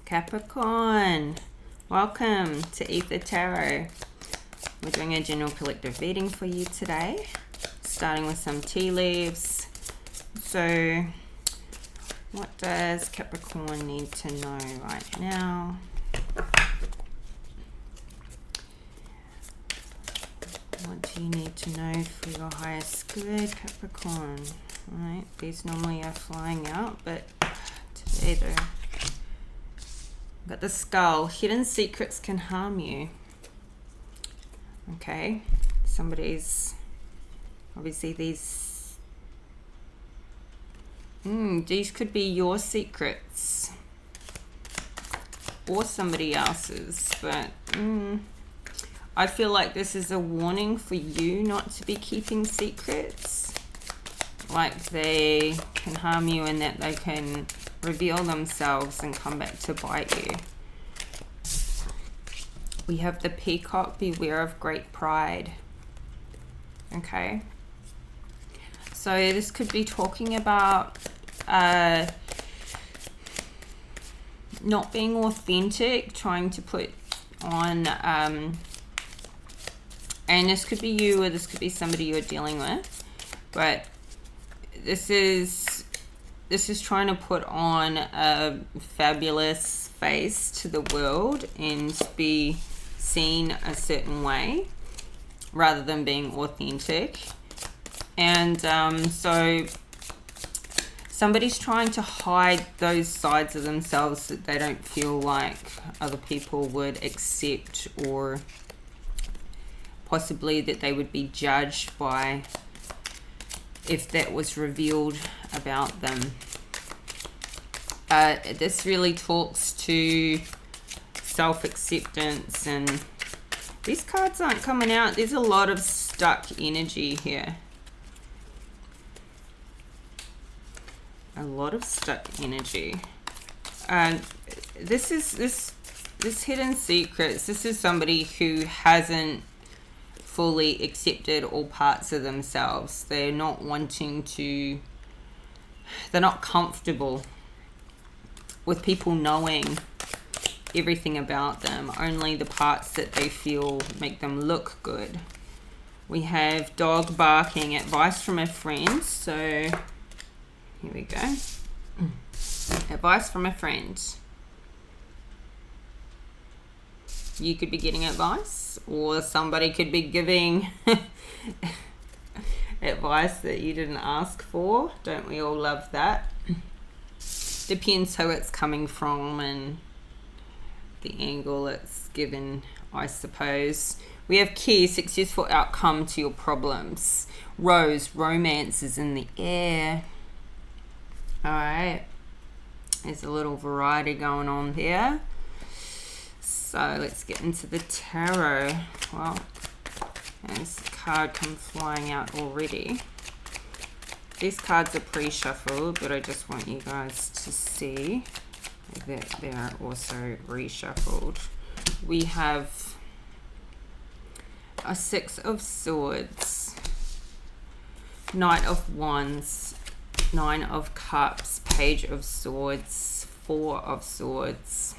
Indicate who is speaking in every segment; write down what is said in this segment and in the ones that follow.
Speaker 1: Capricorn, welcome to Aether Tarot. We're doing a general collective reading for you today, starting with some tea leaves. So, what does Capricorn need to know right now? What do you need to know for your highest good, Capricorn? Alright, these normally are flying out, but today though. Got the skull. Hidden secrets can harm you. Okay, somebody's obviously these could be your secrets or somebody else's, but I feel like this is a warning for you not to be keeping secrets. Like they can harm you and that they can reveal themselves and come back to bite you. We have the peacock, beware of great pride. Okay. So this could be talking about not being authentic, trying to put on, and this could be you or this could be somebody you're dealing with, but this is trying to put on a fabulous face to the world and be seen a certain way rather than being authentic. And so somebody's trying to hide those sides of themselves that they don't feel like other people would accept, or possibly that they would be judged by if that was revealed about them. This really talks to self-acceptance, and these cards aren't coming out. There's a lot of stuck energy here. A lot of stuck energy. And this hidden secrets, this is somebody who hasn't fully accepted all parts of themselves. They're not wanting to, they're not comfortable with people knowing everything about them, only the parts that they feel make them look good. We have dog barking, advice from a friend. So here we go. Advice from a friend. You could be getting advice, or somebody could be giving advice that you didn't ask for. Don't we all love that? Depends who it's coming from and the angle it's given, I suppose. We have key, successful outcome to your problems. Rose, romance is in the air. Alright. There's a little variety going on there. So let's get into the tarot. Well, there's a card come flying out already. These cards are pre-shuffled, but I just want you guys to see that they're also reshuffled. We have a Six of Swords, Knight of Wands, Nine of Cups, Page of Swords, Four of Swords.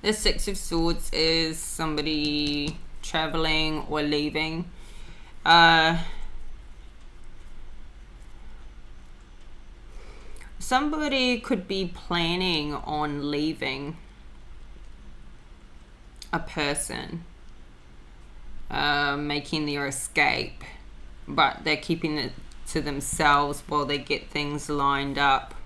Speaker 1: The Six of Swords is somebody traveling or leaving. Somebody could be planning on leaving a person, making their escape, but they're keeping it to themselves while they get things lined up.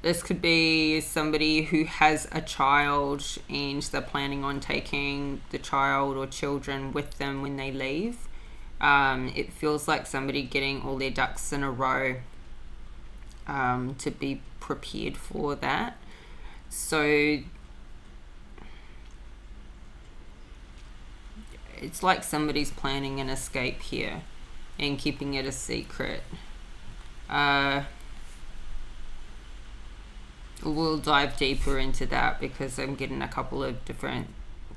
Speaker 1: This could be somebody who has a child and they're planning on taking the child or children with them when they leave. It feels like somebody getting all their ducks in a row to be prepared for that. So it's like somebody's planning an escape here and keeping it a secret. We'll dive deeper into that because I'm getting a couple of different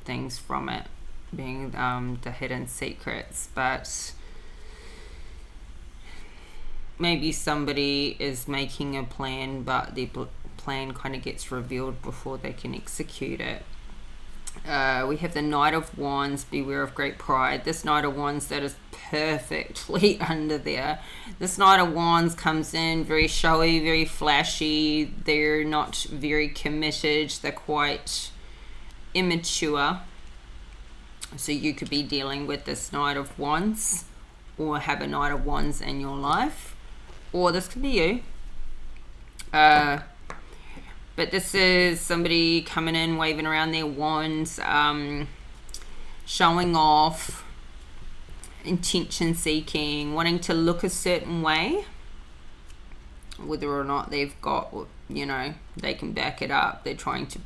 Speaker 1: things from it, being the hidden secrets. But maybe somebody is making a plan, but their plan kind of gets revealed before they can execute it. We have the Knight of Wands, beware of great pride. This Knight of Wands, that is perfectly under there. This Knight of Wands comes in very showy, very flashy. They're not very committed. They're quite immature. So you could be dealing with this Knight of Wands, or have a Knight of Wands in your life, or this could be you. But this is somebody coming in, waving around their wands, showing off, intention seeking, wanting to look a certain way, whether or not they've got, you know, they can back it up. They're trying to,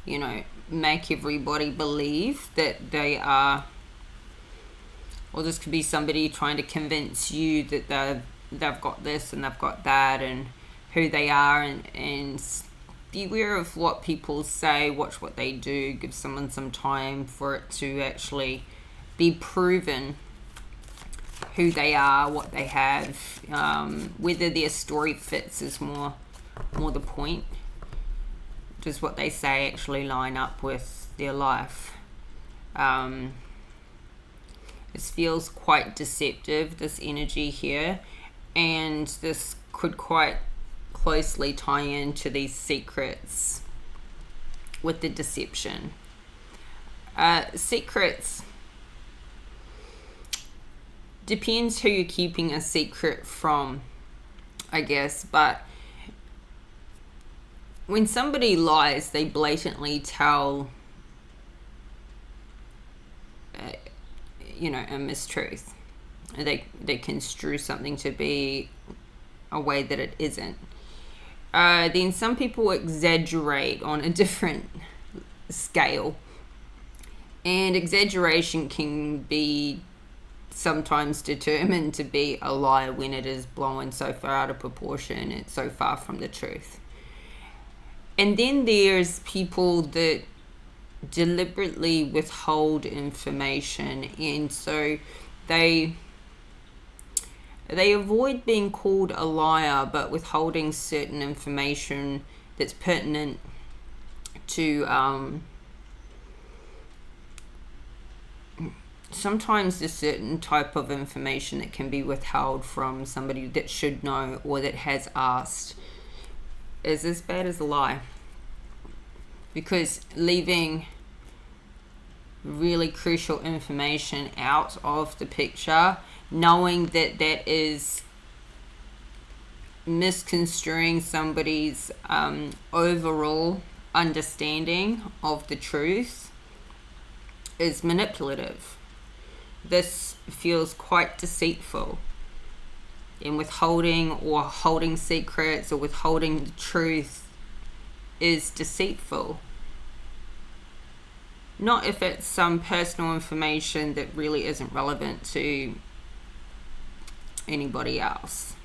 Speaker 1: you know, make everybody believe that they are, or this could be somebody trying to convince you that they've got this and they've got that and who they are, and beware of what people say, watch what they do, give someone some time for it to actually be proven who they are, what they have, whether their story fits is more the point. Does what they say actually line up with their life? This feels quite deceptive, this energy here, and this could quite closely tie into these secrets with the deception. Secrets, depends who you're keeping a secret from, I guess, but when somebody lies, they blatantly tell, you know, a mistruth. They construe something to be a way that it isn't. Then some people exaggerate on a different scale, and exaggeration can be sometimes determined to be a lie when it is blown so far out of proportion, it's so far from the truth. And then there's people that deliberately withhold information, and so they avoid being called a liar, but withholding certain information that's pertinent to sometimes there's certain type of information that can be withheld from somebody that should know or that has asked, is as bad as a lie, because leaving really crucial information out of the picture, knowing that that is misconstruing somebody's overall understanding of the truth, is manipulative. This feels quite deceitful. In withholding or holding secrets or withholding the truth is deceitful. Not if it's some personal information that really isn't relevant to anybody else.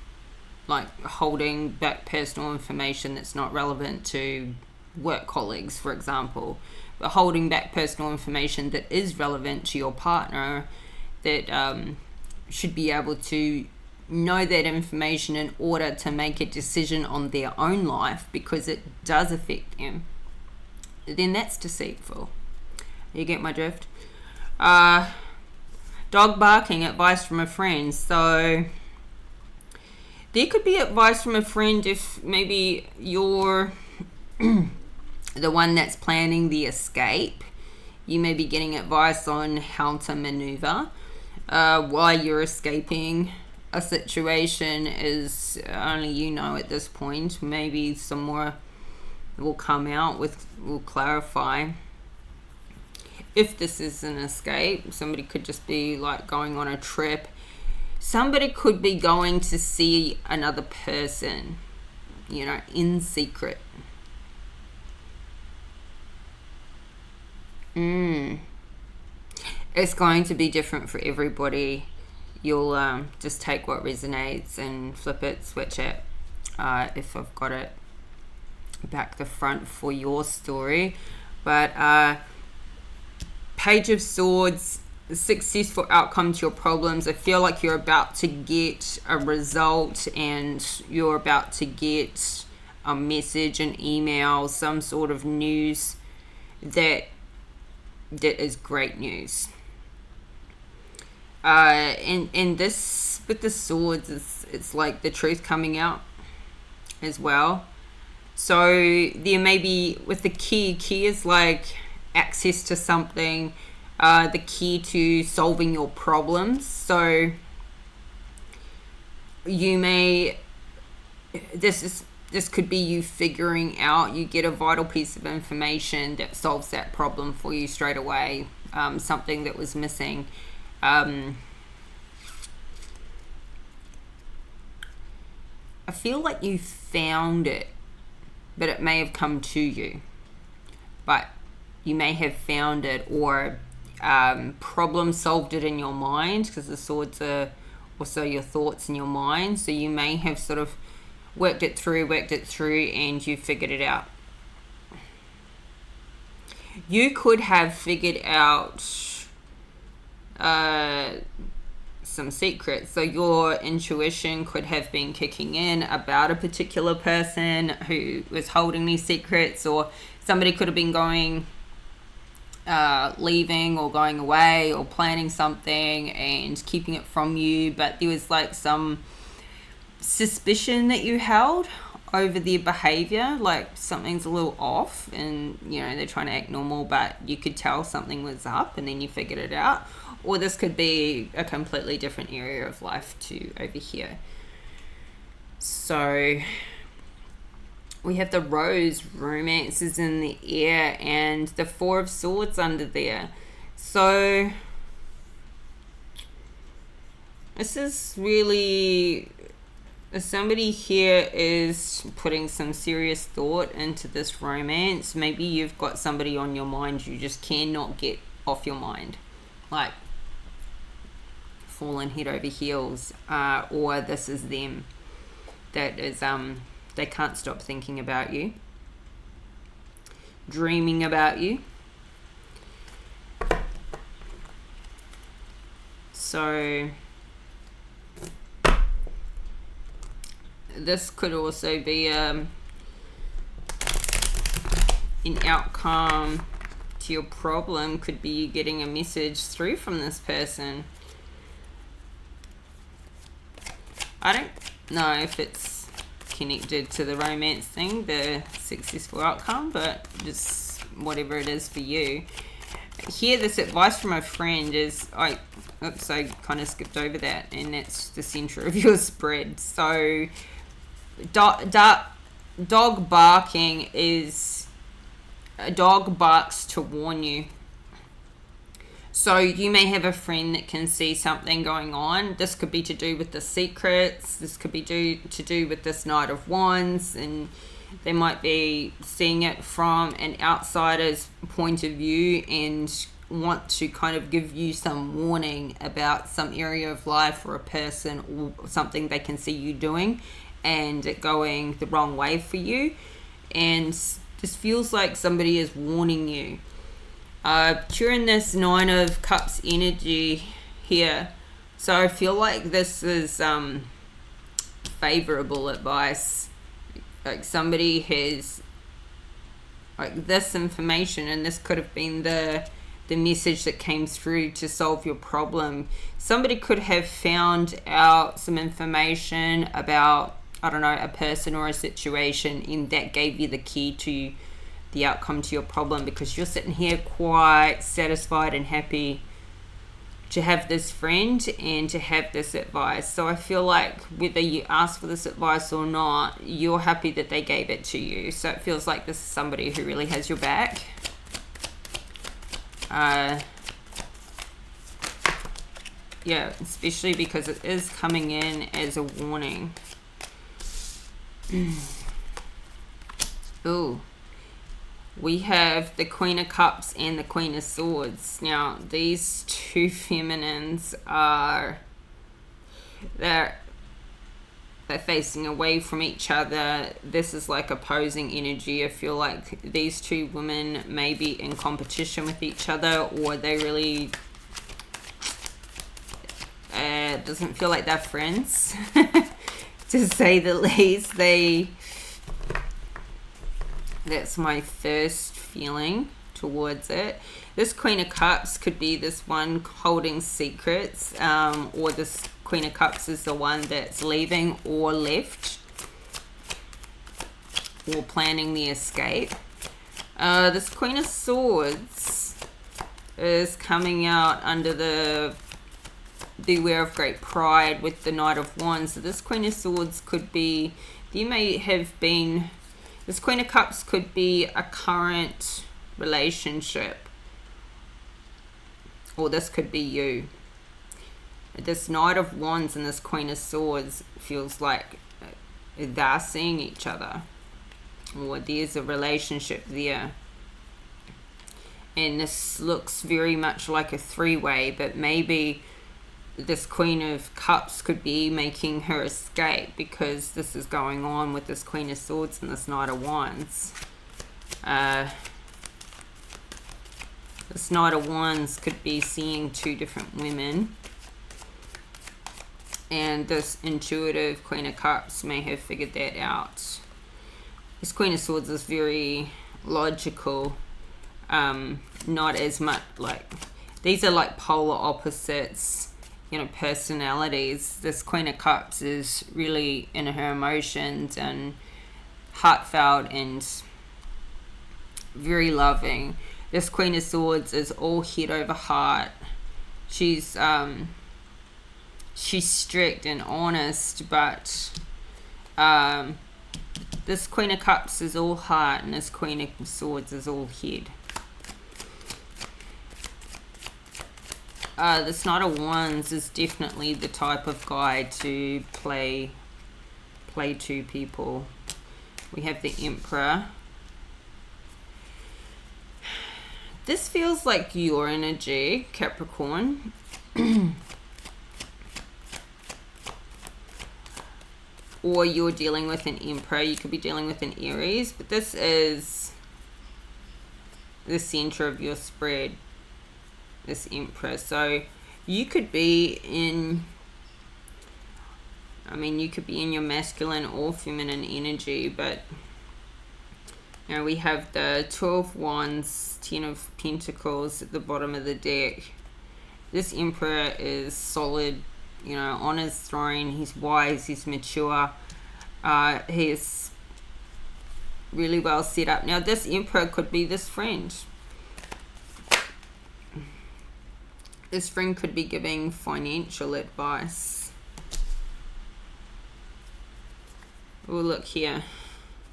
Speaker 1: Like holding back personal information that's not relevant to work colleagues, for example. But holding back personal information that is relevant to your partner, that should be able to know that information in order to make a decision on their own life because it does affect them, then that's deceitful. You get my drift? Dog barking, advice from a friend. So there could be advice from a friend if maybe you're the one that's planning the escape. You may be getting advice on how to maneuver while you're escaping a situation, is only you know at this point. Maybe some more will come out will clarify. If this is an escape, somebody could just be like going on a trip. Somebody could be going to see another person, you know, in secret. It's going to be different for everybody. You'll just take what resonates and flip it, switch it, if I've got it back the front for your story. But Page of Swords, successful outcome to your problems. I feel like you're about to get a result, and you're about to get a message, an email, some sort of news that is great news. And this with the swords, it's like the truth coming out as well. So there may be with the key is like access to something, the key to solving your problems. So you may, this could be you figuring out, you get a vital piece of information that solves that problem for you straight away, something that was missing. I feel like you found it, but it may have come to you. But you may have found it, or problem solved it in your mind, because the swords are also your thoughts in your mind. So you may have sort of worked it through, and you figured it out. You could have figured out some secrets. So your intuition could have been kicking in about a particular person who was holding these secrets, or somebody could have been leaving or going away or planning something and keeping it from you, but there was like some suspicion that you held over their behavior, like something's a little off, and they're trying to act normal, but you could tell something was up, and then you figured it out. Or this could be a completely different area of life to over here. So we have the Rose, romance is in the air, and the Four of Swords under there. So this is really, somebody here is putting some serious thought into this romance. Maybe you've got somebody on your mind you just cannot get off your mind, like fallen head over heels, or this is them that is they can't stop thinking about you, dreaming about you. So this could also be an outcome to your problem. Could be you getting a message through from this person. I don't know if it's connected to the romance thing, the successful outcome, but just whatever it is for you. Here, this advice from a friend is, I kind of skipped over that, and that's the center of your spread. So dog barking is, a dog barks to warn you. So you may have a friend that can see something going on. This could be to do with the secrets. This could be to do with this Knight of Wands, and they might be seeing it from an outsider's point of view and want to kind of give you some warning about some area of life or a person or something they can see you doing and it going the wrong way for you. And this feels like somebody is warning you. During this Nine of Cups energy here, so I feel like this is favorable advice. Like somebody has like this information, and this could have been the message that came through to solve your problem. Somebody could have found out some information about, I don't know, a person or a situation, and that gave you the key to the outcome to your problem, because you're sitting here quite satisfied and happy to have this friend and to have this advice. So I feel like whether you ask for this advice or not, you're happy that they gave it to you. So it feels like this is somebody who really has your back. Yeah, especially because it is coming in as a warning. Ooh. We have the Queen of Cups and the Queen of Swords. Now, these two feminines are, they're facing away from each other. This is like opposing energy. I feel like these two women may be in competition with each other, or they really It doesn't feel like they're friends, to say the least. That's my first feeling towards it. This Queen of Cups could be this one holding secrets, or this Queen of Cups is the one that's leaving or left, or planning the escape. This Queen of Swords is coming out under the Beware of Great Pride with the Knight of Wands. So this Queen of Swords could be, you may have been, this Queen of Cups could be a current relationship, or this could be you. This Knight of Wands and this Queen of Swords feels like they're seeing each other, or there's a relationship there. And this looks very much like a three-way, but maybe this Queen of Cups could be making her escape, because this is going on with this Queen of Swords and this Knight of Wands. This Knight of Wands could be seeing two different women, and this intuitive Queen of Cups may have figured that out. This Queen of Swords is very logical, not as much like, these are like polar opposites, you know, personalities. This Queen of Cups is really in her emotions and heartfelt and very loving. This Queen of Swords is all head over heart. She's strict and honest, but this Queen of Cups is all heart, and this Queen of Swords is all head. This Knight of Wands is definitely the type of guy to play two people. We have the Emperor. This feels like your energy, Capricorn. Or you're dealing with an Emperor. You could be dealing with an Aries, but this is the center of your spread, this Emperor. So you could be in, I mean, you could be in your masculine or feminine energy, but you know, we have the 12 Wands, 10 of Pentacles at the bottom of the deck. This Emperor is solid, you know, on his throne. He's wise, he's mature, he's really well set up. Now this Emperor could be this friend. This friend could be giving financial advice. Oh, look here.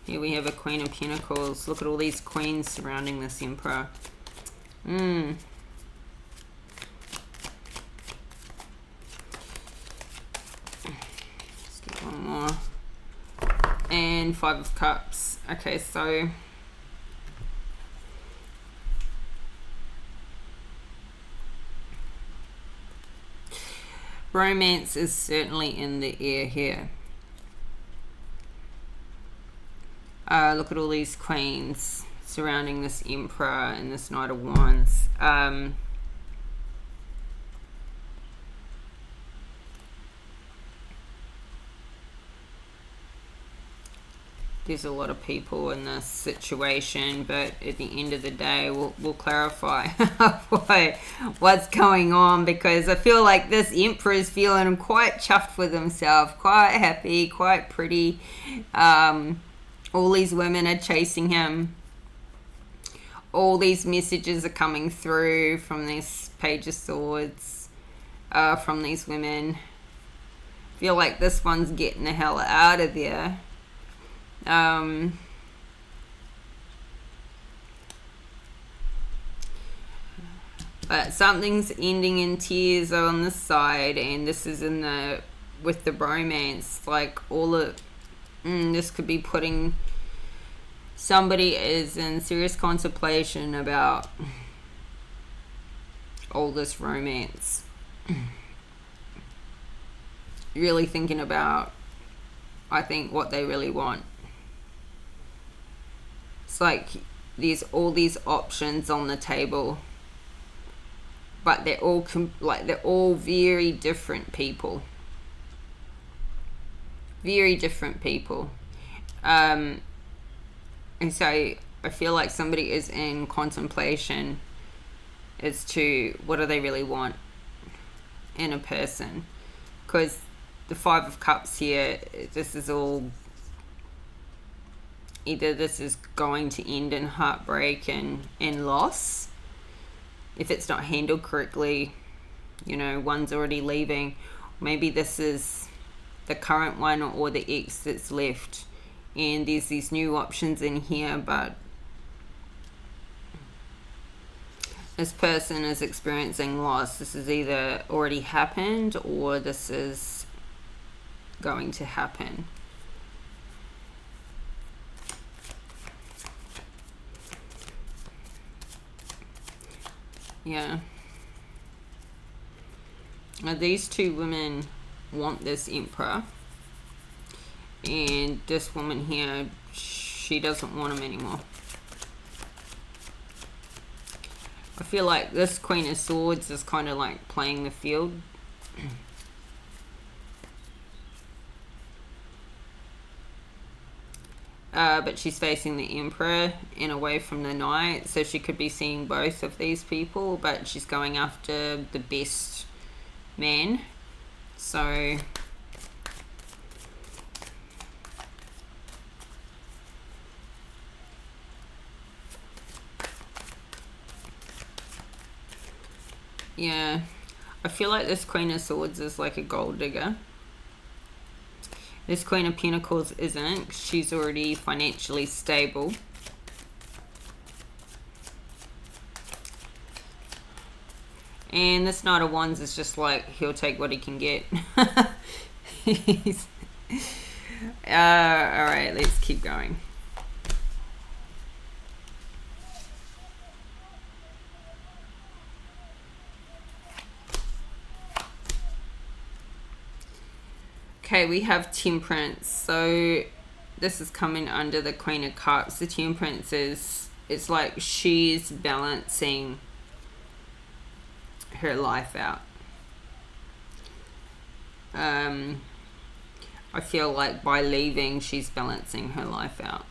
Speaker 1: Here we have a Queen of Pentacles. Look at all these queens surrounding this Emperor. Let's get one more. And Five of Cups. Okay, so romance is certainly in the air here. Look at all these queens surrounding this Emperor and this Knight of Wands. There's a lot of people in this situation, but at the end of the day, we'll clarify what's going on, because I feel like this Emperor is feeling quite chuffed with himself, quite happy, quite pretty. All these women are chasing him. All these messages are coming through from this Page of Swords, from these women. I feel like this one's getting the hell out of there. But something's ending in tears on this side, and this is in the with the romance. Like all of this could be putting somebody is in serious contemplation about all this romance. Really thinking about, I think, what they really want. It's like there's all these options on the table. but they're all very different people. Very different people. And so I feel like somebody is in contemplation as to what do they really want in a person, because the Five of Cups here, this is all, either this is going to end in heartbreak and loss if it's not handled correctly, you know, one's already leaving. Maybe this is the current one or the ex that's left, and there's these new options in here, but this person is experiencing loss. This has either already happened or this is going to happen. Yeah. Now these two women want this Emperor, and this woman here, she doesn't want him anymore. I feel like this Queen of Swords is kind of like playing the field. But she's facing the Emperor and away from the Knight, so she could be seeing both of these people, but she's going after the best man. So yeah, I feel like this Queen of Swords is like a gold digger. This Queen of Pentacles isn't. She's already financially stable. And this Knight of Wands is just like, he'll take what he can get. Alright, let's keep going. Okay, we have Temperance. So this is coming under the Queen of Cups. The Temperance is, it's like she's balancing her life out. I feel like by leaving, she's balancing her life out.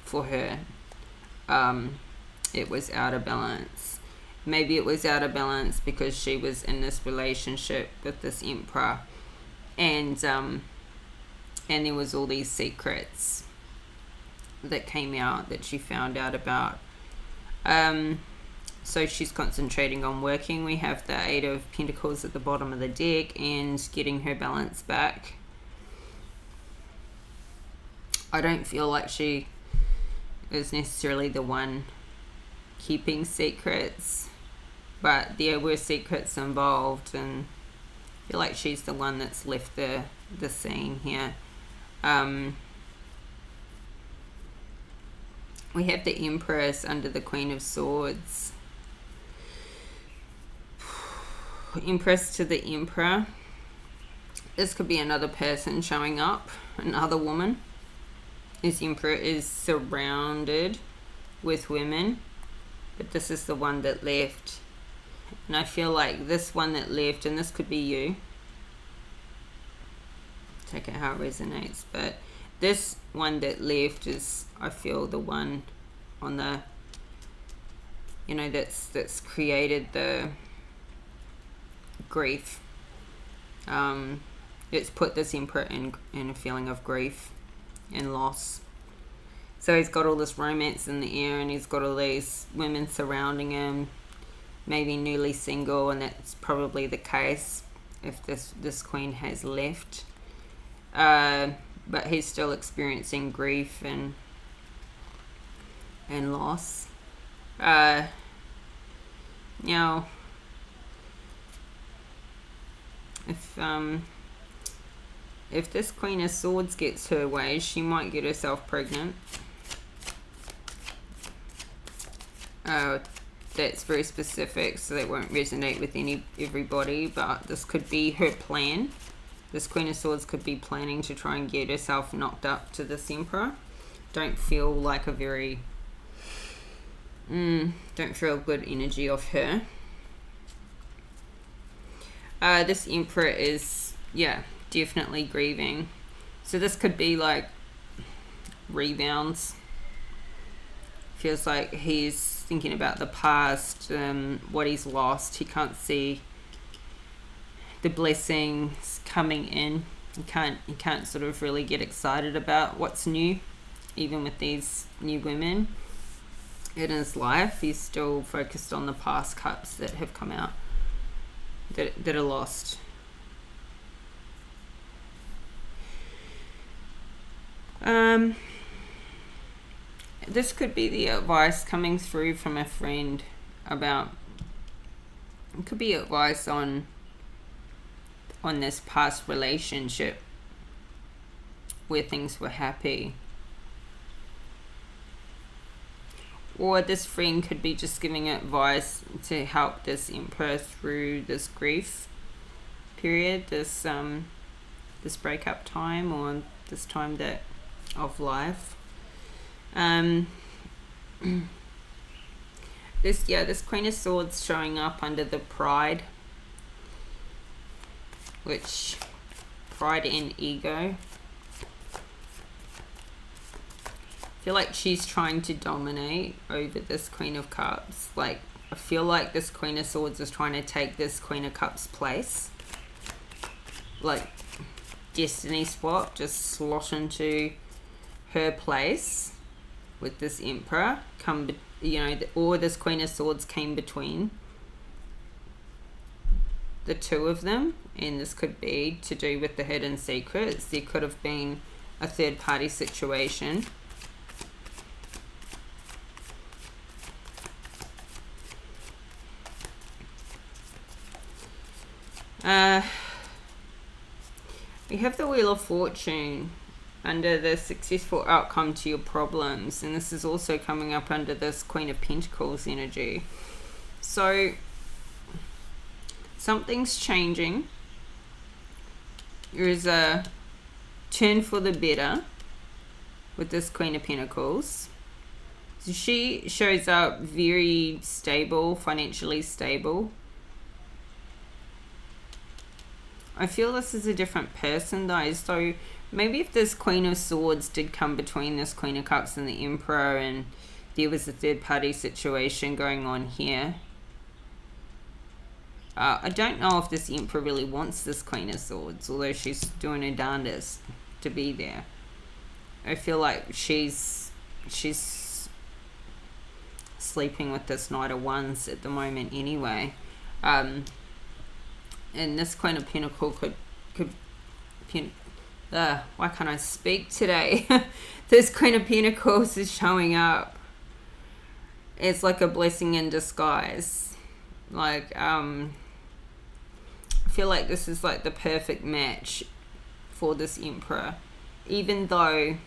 Speaker 1: For her, it was out of balance. Maybe it was out of balance because she was in this relationship with this Emperor, and there was all these secrets that came out that she found out about. So she's concentrating on working. We have the Eight of Pentacles at the bottom of the deck and getting her balance back. I don't feel like she is necessarily the one keeping secrets, but there were secrets involved, and I feel like she's the one that's left the scene here. We have the Empress under the Queen of Swords. Empress to the Emperor. This could be another person showing up, another woman. This Emperor is surrounded with women, but this is the one that left. And I feel like this one that left, and this could be you, take it how it resonates, but this one that left is, I feel, the one on the, you know, that's created the grief. It's put this Emperor in a feeling of grief and loss. So he's got all this romance in the air, and he's got all these women surrounding him, maybe newly single, and that's probably the case if this queen has left. But he's still experiencing grief and loss. Now, if this Queen of Swords gets her way, she might get herself pregnant. That's very specific, so that won't resonate with everybody, but this could be her plan. This Queen of Swords could be planning to try and get herself knocked up to this Emperor. Don't feel like a very don't feel good energy of her. This Emperor is, yeah, definitely grieving. So this could be like rebounds. Feels like he's thinking about the past, what he's lost. He can't see the blessings coming in. He can't sort of really get excited about what's new, even with these new women in his life. He's still focused on the past cups that have come out, that are lost. This could be the advice coming through from a friend about, it could be advice on this past relationship where things were happy. Or this friend could be just giving advice to help this Emperor through this grief period, this breakup time, or this time that of life. This Queen of Swords showing up under the pride, which pride and ego. I feel like she's trying to dominate over this Queen of Cups. Like, I feel like this Queen of Swords is trying to take this Queen of Cups place. Like, destiny swap, just slot into her place with this Emperor. Or this Queen of Swords came between the two of them, and this could be to do with the hidden secrets. There could have been a third party situation. We have the Wheel of Fortune under the successful outcome to your problems, and this is also coming up under this Queen of Pentacles energy. So something's changing. There is a turn for the better with this Queen of Pentacles. So she shows up very stable, financially stable. I feel this is a different person though, so maybe if this Queen of Swords did come between this Queen of Cups and the Emperor, and there was a third party situation going on here, I don't know if this Emperor really wants this Queen of Swords, although she's doing her darndest to be there. I feel like she's sleeping with this Knight of Wands at the moment anyway. And this Queen of Pentacles why can't I speak today? This Queen of Pentacles is showing up. It's like a blessing in disguise. Like, I feel like this is like the perfect match for this Emperor. Even though,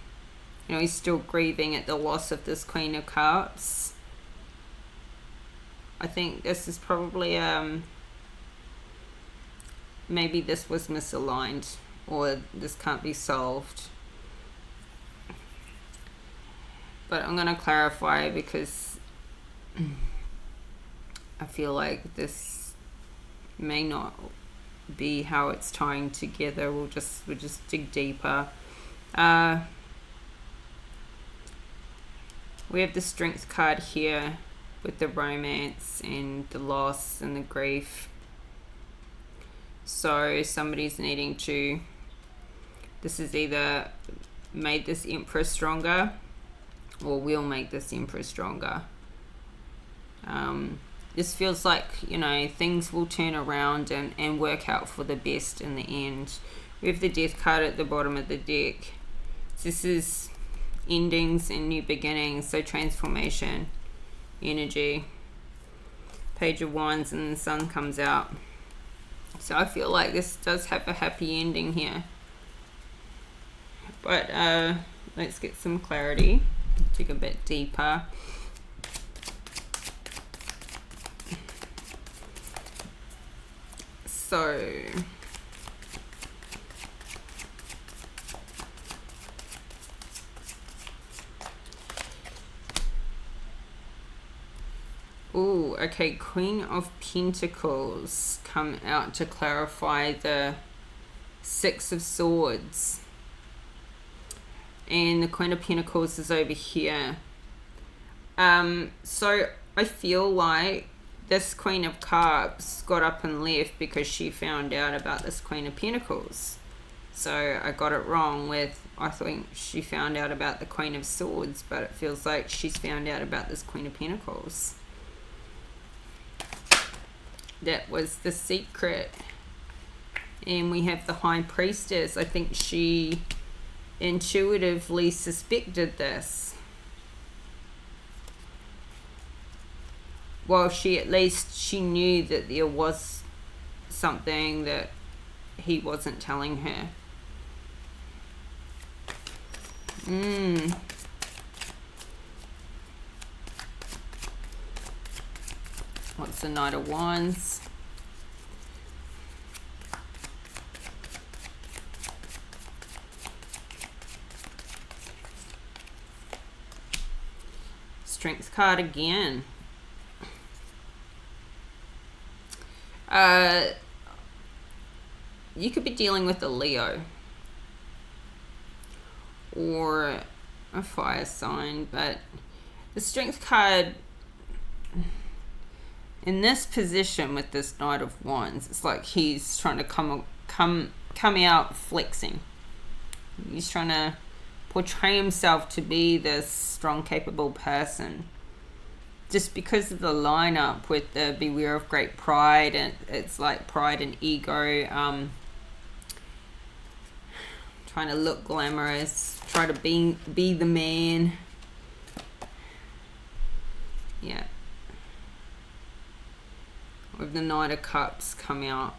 Speaker 1: he's still grieving at the loss of this Queen of Cups. I think this is probably, maybe this was misaligned, or this can't be solved. But I'm going to clarify, because I feel like this may not be how it's tying together. We'll just dig deeper. We have the Strength card here with the romance and the loss and the grief. So somebody's needing to, this is either made this Emperor stronger or will make this Emperor stronger. This feels like, things will turn around and work out for the best in the end. We have the Death card at the bottom of the deck. This is endings and new beginnings, so transformation energy. Page of Wands, and the Sun comes out. So I feel like this does have a happy ending here. But let's get some clarity. Dig a bit deeper. So Ooh, okay, Queen of Pentacles come out to clarify the Six of Swords. And the Queen of Pentacles is over here. So I feel like this Queen of Cups got up and left because she found out about this Queen of Pentacles. So I got it wrong with, I think she found out about the Queen of Swords, but it feels like she's found out about this Queen of Pentacles. That was the secret. And we have the High Priestess. I think she intuitively suspected this. Well, at least she knew that there was something that he wasn't telling her. What's the Knight of Wands? Strength card again. You could be dealing with a Leo or a fire sign, but the Strength card in this position with this Knight of Wands, it's like he's trying to come out flexing. He's trying to portray himself to be this strong, capable person. Just because of the lineup with the Beware of Great Pride, and it's like pride and ego, trying to look glamorous, try to be the man. Yeah. With the Knight of Cups come out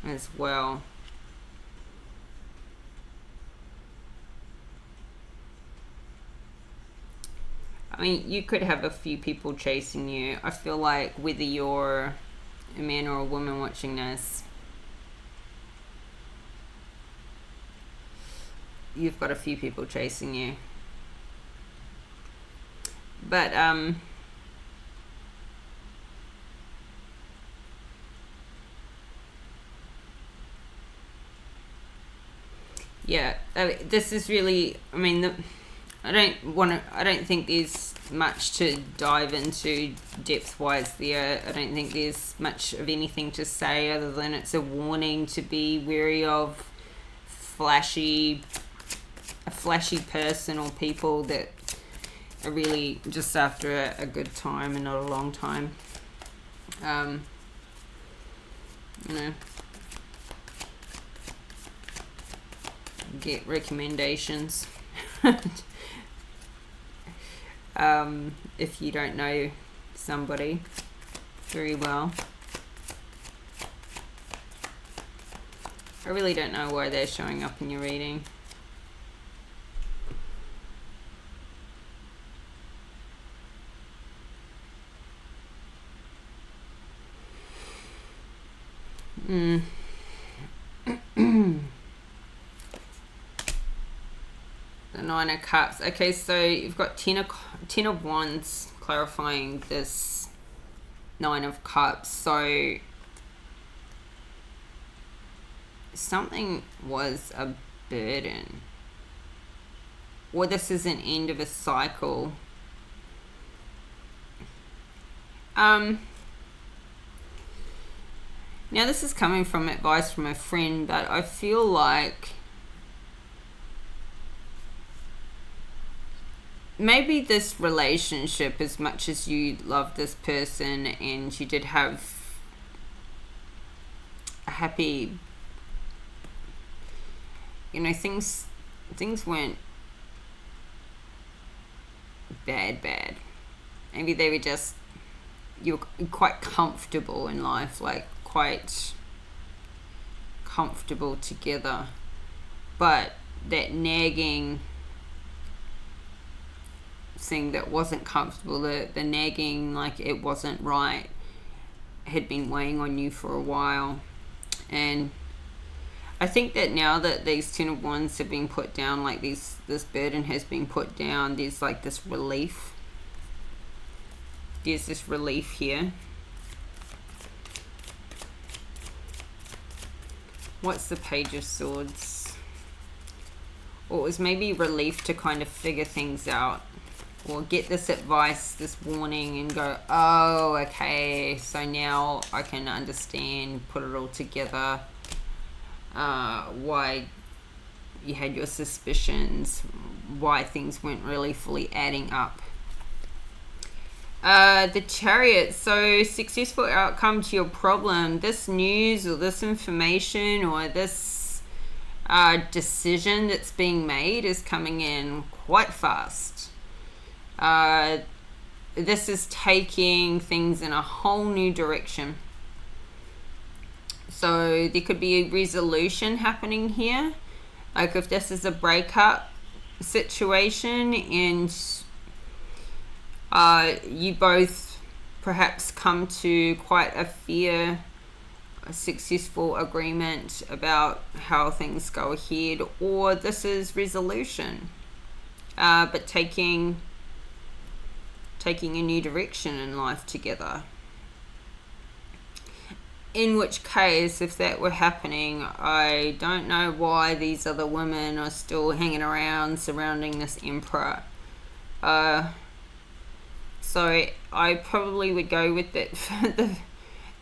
Speaker 1: as well. I mean, you could have a few people chasing you. I feel like whether you're a man or a woman watching this, you've got a few people chasing you. But, yeah, this is really, I mean, I don't think there's much to dive into depth-wise there. I don't think there's much of anything to say other than it's a warning to be wary of a flashy person or people that are really just after a good time and not a long time. You know, get recommendations. If you don't know somebody very well. I really don't know why they're showing up in your reading. The Nine of Cups. Okay, so you've got Ten of Wands clarifying this Nine of Cups. So something was a burden, or this is an end of a cycle. Now this is coming from advice from a friend, but I feel like maybe this relationship, as much as you love this person and you did have a happy, you know, things weren't bad. Maybe they were just, you were quite comfortable in life, like quite comfortable together, but that nagging thing that wasn't comfortable, the nagging, like it wasn't right, had been weighing on you for a while. And I think that now that these Ten of Wands have been put down, like this burden has been put down, there's like this relief there's this relief here. What's the Page of Swords? Or it was maybe relief to kind of figure things out, or get this advice, this warning, and go, oh, okay, so now I can understand, put it all together, why you had your suspicions, why things weren't really fully adding up. The Chariot, so successful outcome to your problem. This news or this information or this decision that's being made is coming in quite fast. This is taking things in a whole new direction. So there could be a resolution happening here. Like if this is a breakup situation and you both perhaps come to quite a successful agreement about how things go ahead, or this is resolution, but taking a new direction in life together. In which case, if that were happening, I don't know why these other women are still hanging around surrounding this Emperor. So I probably would go with it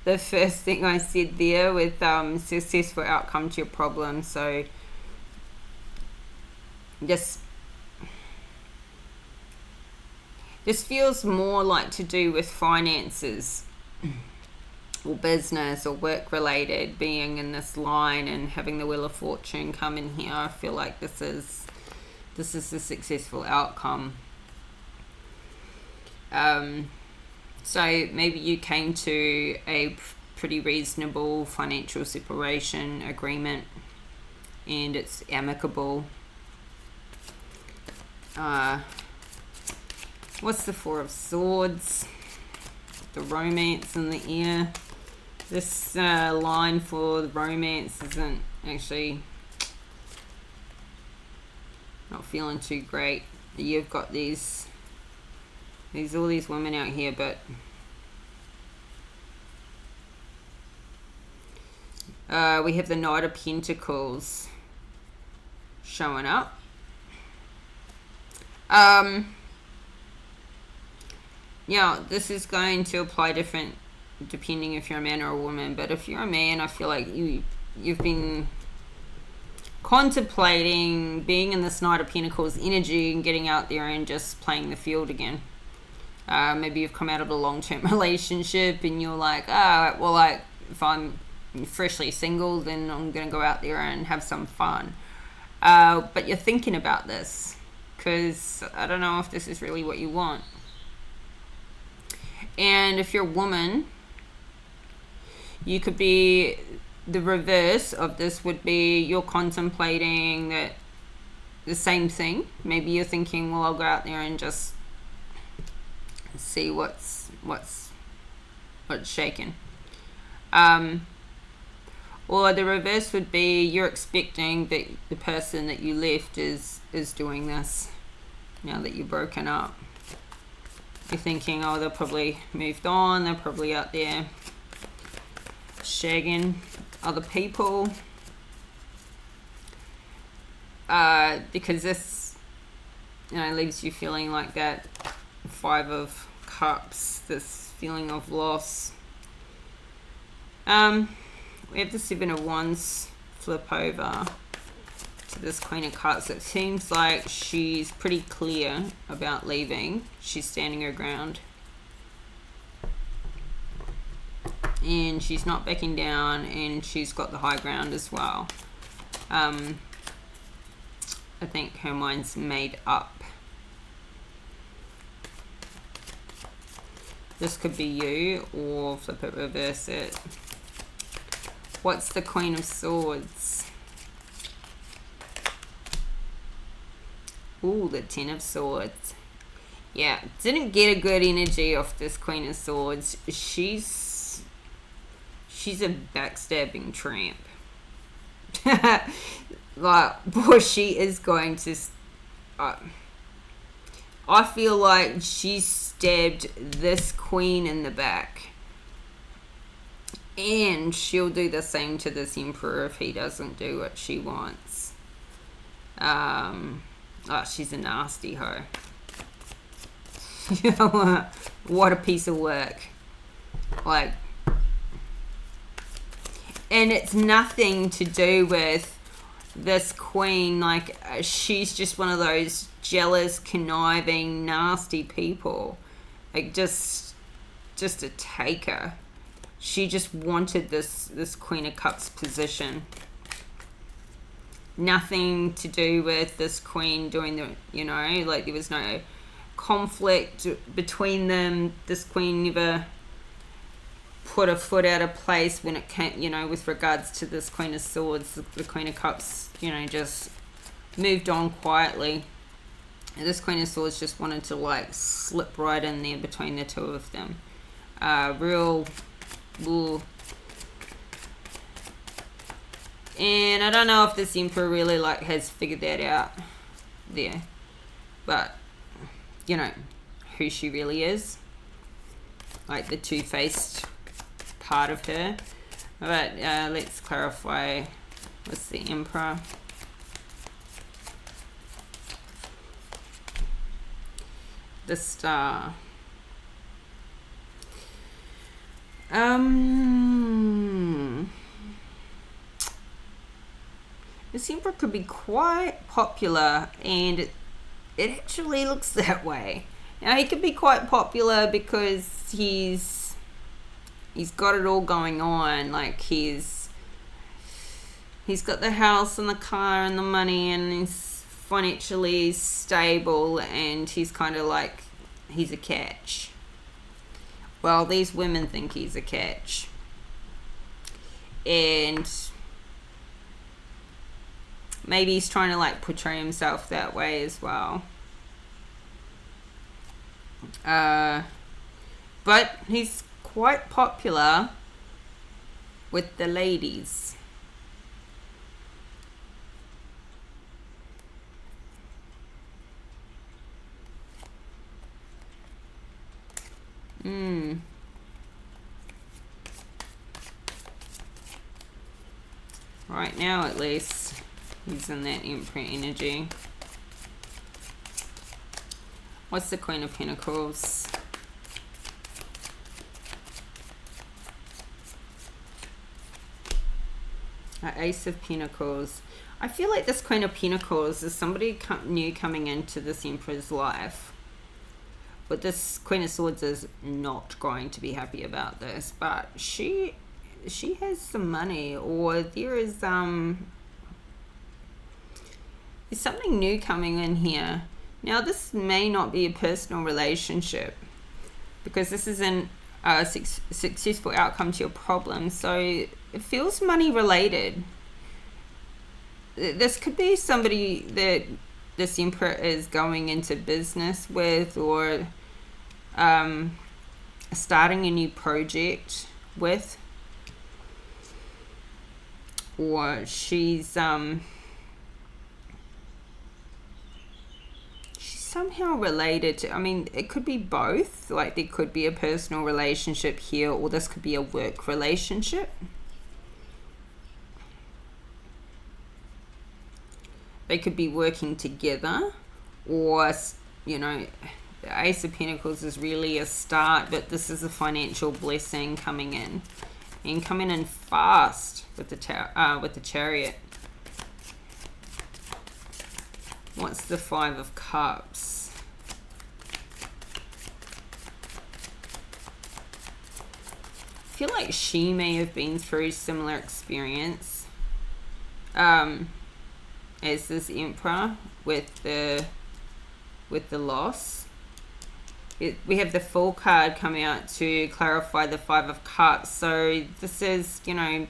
Speaker 1: the first thing I said there with successful outcome to your problem. So this feels more like to do with finances or business or work related, being in this line and having the Wheel of Fortune come in here. I feel like this is a successful outcome. So maybe you came to a pretty reasonable financial separation agreement and it's amicable. What's the Four of Swords? The romance in the air. This line for the romance isn't actually not feeling too great. You've got all these women out here, but we have the Knight of Pentacles showing up. Yeah, this is going to apply different depending if you're a man or a woman, but if you're a man, I feel like you've been contemplating being in this Knight of Pentacles energy and getting out there and just playing the field again. Maybe you've come out of a long-term relationship and you're like, well, like if I'm freshly single, then I'm gonna go out there and have some fun. But you're thinking about this because I don't know if this is really what you want. And if you're a woman, you could be, the reverse of this would be you're contemplating that the same thing. Maybe you're thinking, well, I'll go out there and just see what's shaking. Or the reverse would be you're expecting that the person that you left is doing this now that you're broken up. You're thinking, oh, they're probably moved on, they're probably out there shagging other people. Because this, leaves you feeling like that Five of Cups, this feeling of loss. We have the Seven of Wands flip over to this Queen of Cups. It seems like she's pretty clear about leaving. She's standing her ground. And she's not backing down, and she's got the high ground as well. I think her mind's made up. This could be you, or flip it, reverse it. What's the Queen of Swords? Ooh, the Ten of Swords. Yeah, didn't get a good energy off this Queen of Swords. She's a backstabbing tramp. Like, boy, she is going to... I feel like she stabbed this queen in the back. And she'll do the same to this emperor if he doesn't do what she wants. Oh, she's a nasty hoe. You know what a piece of work. Like, and it's nothing to do with this queen. Like, she's just one of those jealous, conniving, nasty people. Like, just a taker. She just wanted this Queen of Cups position. Nothing to do with this queen doing the, you know, like there was no conflict between them. This queen never put a foot out of place when it came, you know, with regards to this Queen of Swords. The Queen of Cups, you know, just moved on quietly. And this Queen of Swords just wanted to like slip right in there between the two of them. Real... Ooh. And I don't know if this emperor really like has figured that out there, but you know who she really is, like the two-faced part of her. But let's clarify what's the emperor. The star. This emperor could be quite popular, and it actually looks that way. Now, he could be quite popular because he's got it all going on. Like, he's got the house and the car and the money, and he's financially stable, and he's kind of like, he's a catch. Well, these women think he's a catch. And maybe he's trying to like portray himself that way as well. But he's quite popular with the ladies. Right now, at least, he's in that Emperor energy. What's the Queen of Pentacles? Ace of Pentacles. I feel like this Queen of Pentacles is somebody new coming into this Emperor's life. But this Queen of Swords is not going to be happy about this. But she has some money, or there is there's something new coming in here. Now, this may not be a personal relationship, because this isn't a successful outcome to your problem. So it feels money related. This could be somebody that this Emperor is going into business with, or starting a new project with, or she's somehow related to, I mean, it could be both. Like, there could be a personal relationship here, or this could be a work relationship. They could be working together, or, you know, the Ace of Pentacles is really a start, but this is a financial blessing coming in, and coming in fast with the Chariot. What's the Five of Cups? I feel like she may have been through similar experience as this Emperor with the loss. We have the Fool card come out to clarify the Five of Cups. So this is, you know,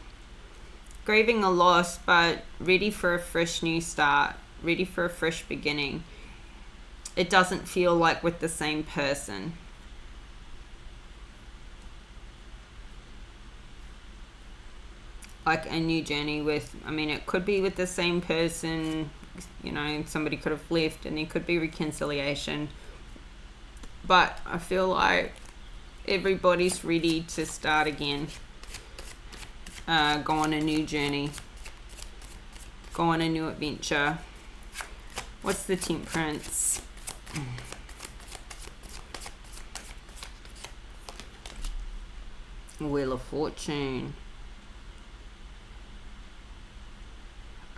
Speaker 1: grieving a loss, but ready for a fresh new start. Ready for a fresh beginning. It doesn't feel like with the same person. Like a new journey with, I mean, it could be with the same person, you know, somebody could have left, and there could be reconciliation, but I feel like everybody's ready to start again, go on a new journey, go on a new adventure. What's the Temperance? Wheel of Fortune.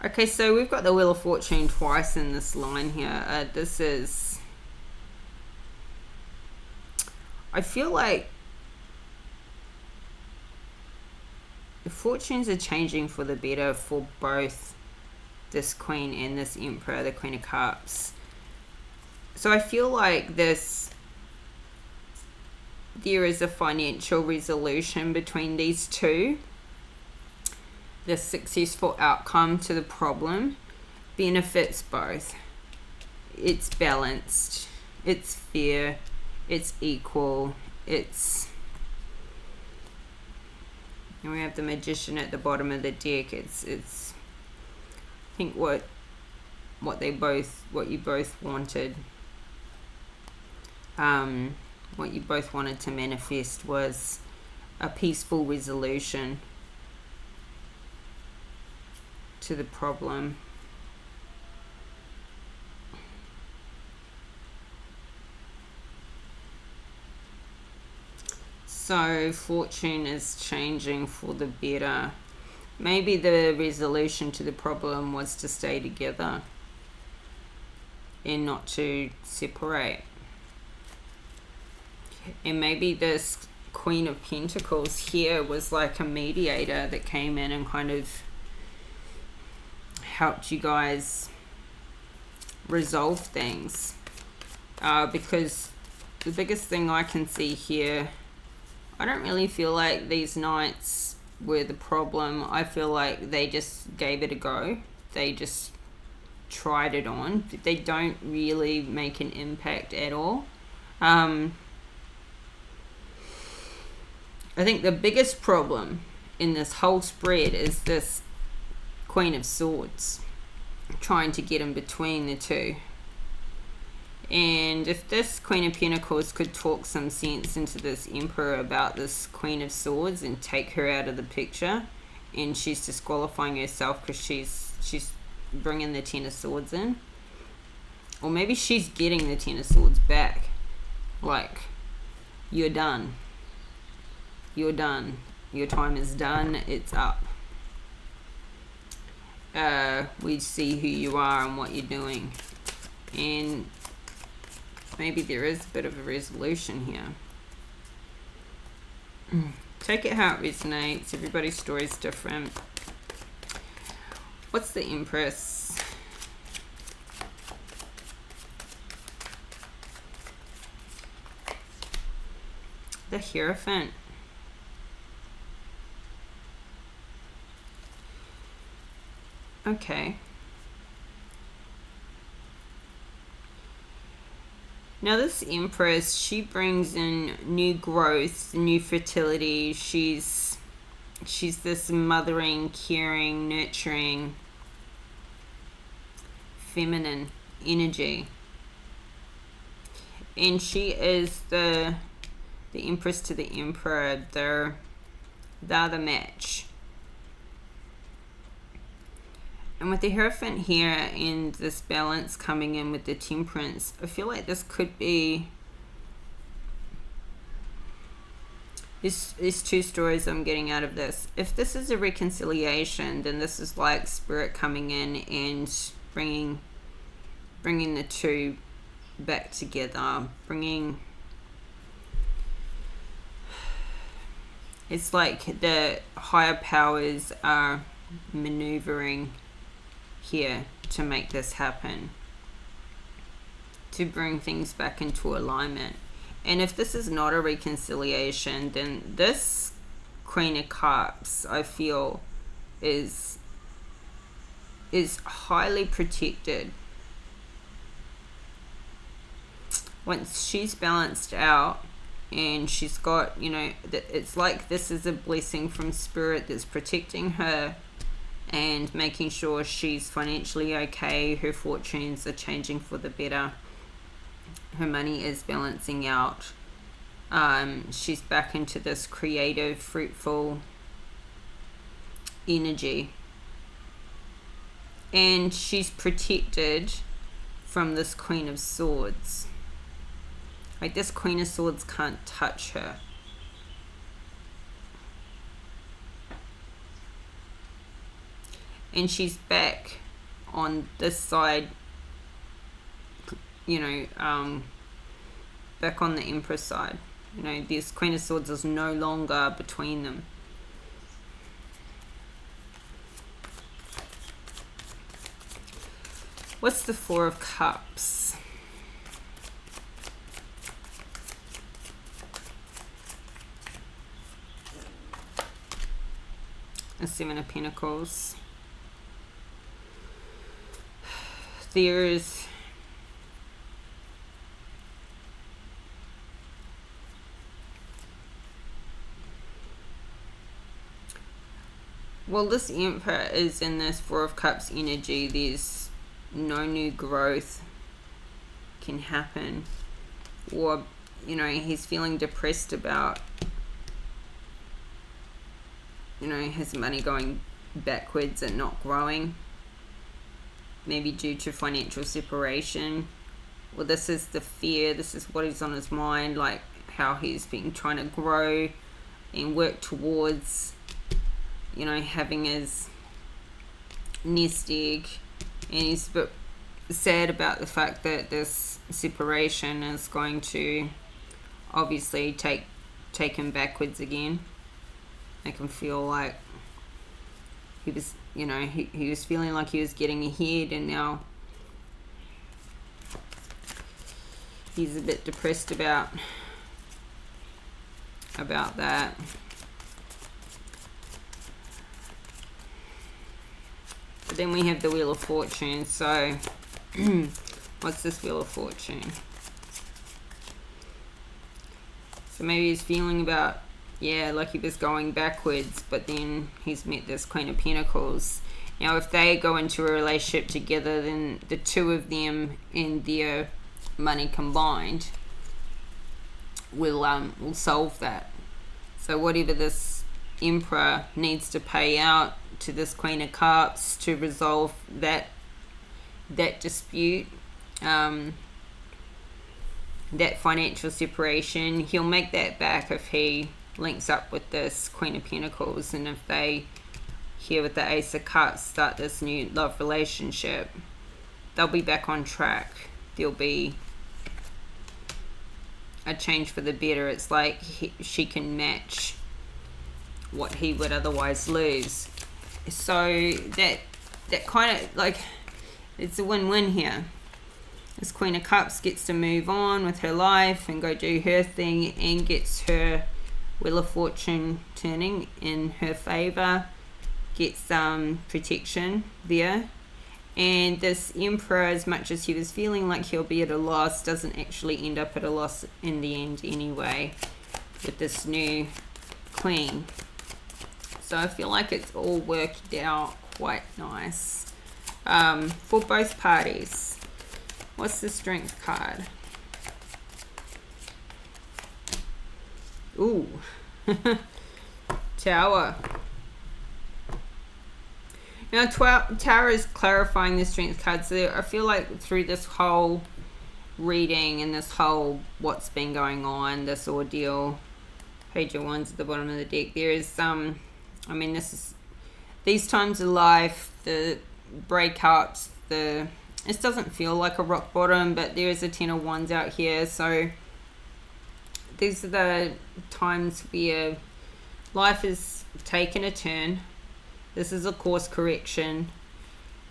Speaker 1: Okay, so we've got the Wheel of Fortune twice in this line here. This is... I feel like the fortunes are changing for the better for both this Queen and this Emperor, the Queen of Cups. So I feel like there is a financial resolution between these two. The successful outcome to the problem benefits both. It's balanced, it's fair, it's equal, it's... And we have the Magician at the bottom of the deck. It's I think what you both wanted. What you both wanted to manifest was a peaceful resolution to the problem. So fortune is changing for the better. Maybe the resolution to the problem was to stay together and not to separate. And maybe this Queen of Pentacles here was like a mediator that came in and kind of helped you guys resolve things. Because the biggest thing I can see here, I don't really feel like these knights were the problem. I feel like they just gave it a go. They just tried it on. They don't really make an impact at all. I think the biggest problem in this whole spread is this Queen of Swords trying to get in between the two. And if this Queen of Pentacles could talk some sense into this Emperor about this Queen of Swords and take her out of the picture, and she's disqualifying herself because she's bringing the Ten of Swords in, or maybe she's getting the Ten of Swords back, like, you're done, your time is done, it's up, we see who you are and what you're doing. And maybe there is a bit of a resolution here. Take it how it resonates. Everybody's story is different. What's the Empress? The Hierophant. Okay. Now this Empress, she brings in new growth, new fertility. She's this mothering, caring, nurturing, feminine energy. And she is the Empress to the Emperor. They're the match. And with the Hierophant here and this balance coming in with the Temperance, I feel like this could be... There's two stories I'm getting out of this. If this is a reconciliation, then this is like Spirit coming in and bringing the two back together. It's like the higher powers are maneuvering here to make this happen, to bring things back into alignment. And if this is not a reconciliation, then this Queen of Cups, I feel, is highly protected. Once she's balanced out and she's got, it's like this is a blessing from Spirit that's protecting her and making sure she's financially okay, her fortunes are changing for the better. her money is balancing out. She's back into this creative, fruitful energy. And she's protected from this Queen of Swords. Like, this Queen of Swords can't touch her. And she's back on this side, you know, back on the Empress side. You know, this Queen of Swords is no longer between them. What's the Four of Cups? The Seven of Pentacles. There's well, this Emperor is in this Four of Cups energy. There's no new growth can happen, or you know, he's feeling depressed about, you know, his money going backwards and not growing, maybe due to financial separation. Well, this is the fear, this is what is on his mind, like how he's been trying to grow and work towards, you know, having his nest egg. And he's a bit sad about the fact that this separation is going to obviously take him backwards again. Make him feel like he was, you know, he was feeling like he was getting ahead, and now he's a bit depressed about that. But then we have the Wheel of Fortune. So what's this Wheel of Fortune? So maybe he's feeling about, yeah, like he was going backwards, but then he's met this Queen of Pentacles. Now, if they go into a relationship together, then the two of them and their money combined will solve that. So whatever this Emperor needs to pay out to this Queen of Cups to resolve that dispute, that financial separation, he'll make that back if he links up with this Queen of Pentacles, and if they, here with the Ace of Cups, start this new love relationship, they'll be back on track. There'll be a change for the better. It's like she can match what he would otherwise lose. So that kind of, like, it's a win-win here. This Queen of Cups gets to move on with her life and go do her thing, and gets her Wheel of Fortune turning in her favor, gets protection there. And this Emperor, as much as he was feeling like he'll be at a loss, doesn't actually end up at a loss in the end anyway with this new Queen. So I feel like it's all worked out quite nice for both parties. What's the Strength card? Ooh. Tower. Now, Tower is clarifying the Strength card. So I feel like through this whole reading and this whole what's been going on, this ordeal, Page of Wands at the bottom of the deck, there is I mean, these times of life, the breakups, this doesn't feel like a rock bottom, but there is a Ten of Wands out here. So these are the times where life is taking a turn. This is a course correction.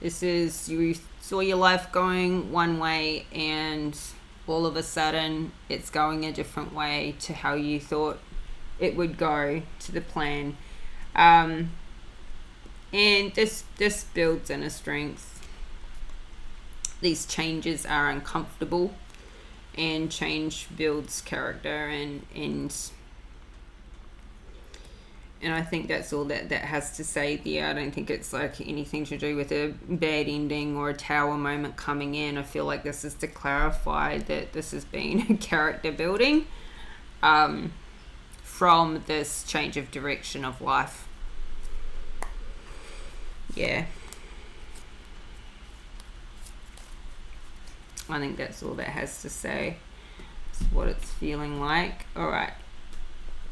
Speaker 1: This is, you saw your life going one way, and all of a sudden it's going a different way to how you thought it would go, to the plan. And this builds inner strength. These changes are uncomfortable, and change builds character, and And I think that's all that has to say there. I don't think it's like anything to do with a bad ending or a tower moment coming in. I feel like this is to clarify that this has been character building from this change of direction of life. Yeah. I think that's all that has to say. It's what it's feeling like. All right.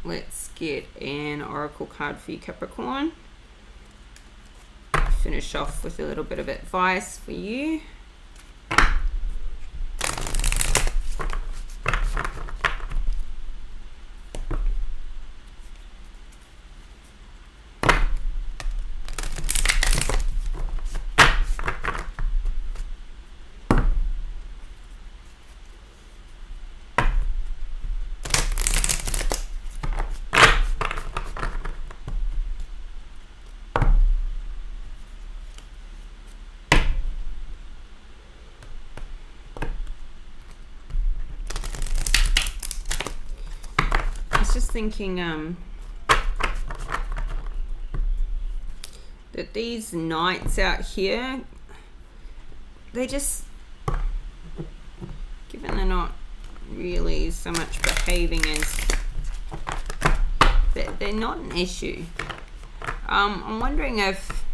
Speaker 1: Let's get an oracle card for you, Capricorn. Finish off with a little bit of advice for you. Just thinking that these knights out here, they just, given they're not really so much behaving as, they're not an issue. I'm wondering if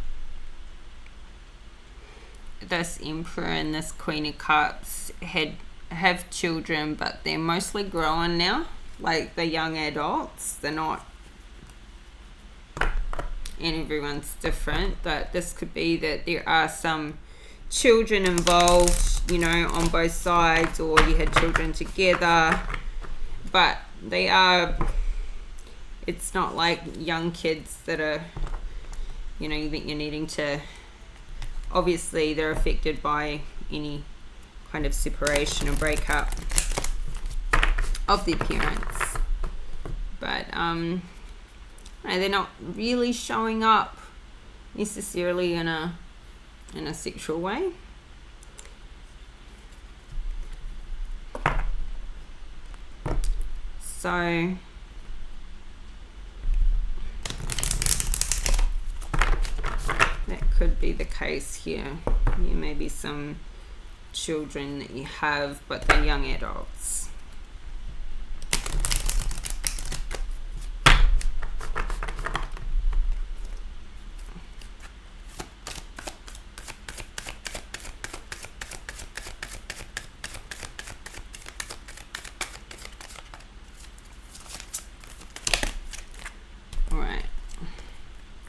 Speaker 1: this Emperor and this Queen of Cups have children, but they're mostly grown now. Like the young adults, they're not, and everyone's different, but this could be that there are some children involved, you know, on both sides, or you had children together, but they are, it's not like young kids that are, you know, that you're needing to, obviously they're affected by any kind of separation or breakup of the appearance, but no, they're not really showing up necessarily in a sexual way. So that could be the case here. There may be some children that you have, but they're young adults.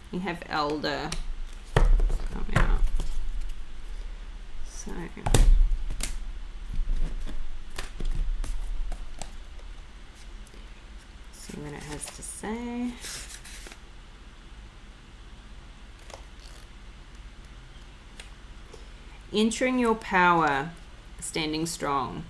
Speaker 1: You have Elder come out. So see what it has to say. Entering your power, standing strong.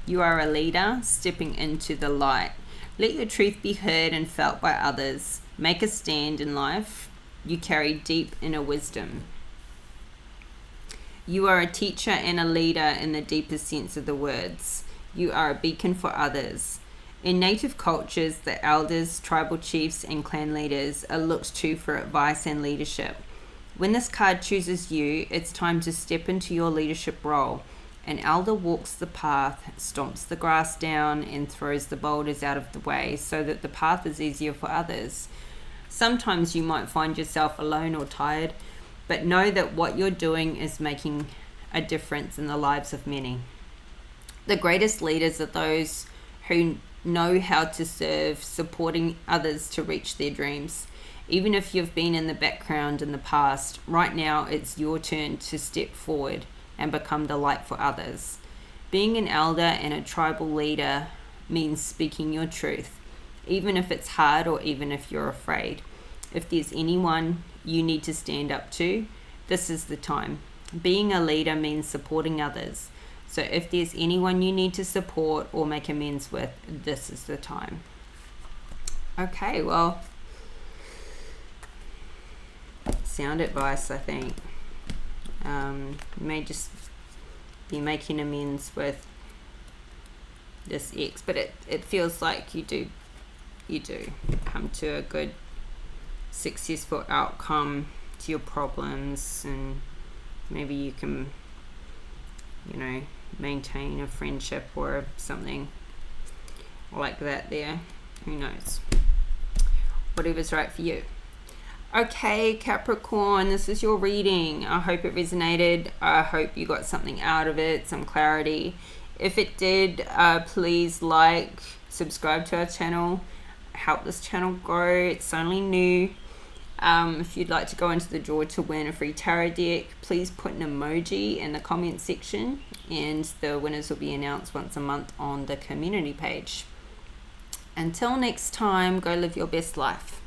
Speaker 1: You are a leader, stepping into the light. Let your truth be heard and felt by others. Make a stand in life. You carry deep inner wisdom. You are a teacher and a leader in the deepest sense of the words. You are a beacon for others. In native cultures, the elders, tribal chiefs, and clan leaders are looked to for advice and leadership. When this card chooses you, it's time to step into your leadership role. An elder walks the path, stomps the grass down, and throws the boulders out of the way so that the path is easier for others. Sometimes you might find yourself alone or tired, but know that what you're doing is making a difference in the lives of many. The greatest leaders are those who know how to serve, supporting others to reach their dreams. Even if you've been in the background in the past, right now it's your turn to step forward and become the light for others. Being an elder and a tribal leader means speaking your truth, even if it's hard or even if you're afraid. If there's anyone you need to stand up to, this is the time. Being a leader means supporting others. So if there's anyone you need to support or make amends with, this is the time. Okay, well, sound advice, I think. You may just be making amends with this ex, but it feels like you do come to a good successful outcome to your problems, and maybe you can, you know, maintain a friendship or something like that there. Who knows? Whatever's right for you. Okay, Capricorn, this is your reading. I hope it resonated. I hope you got something out of it, some clarity. If it did, please like, subscribe to our channel, help this channel grow. It's only new. If you'd like to go into the draw to win a free tarot deck, please put an emoji in the comment section, and the winners will be announced once a month on the community page. Until next time, go live your best life.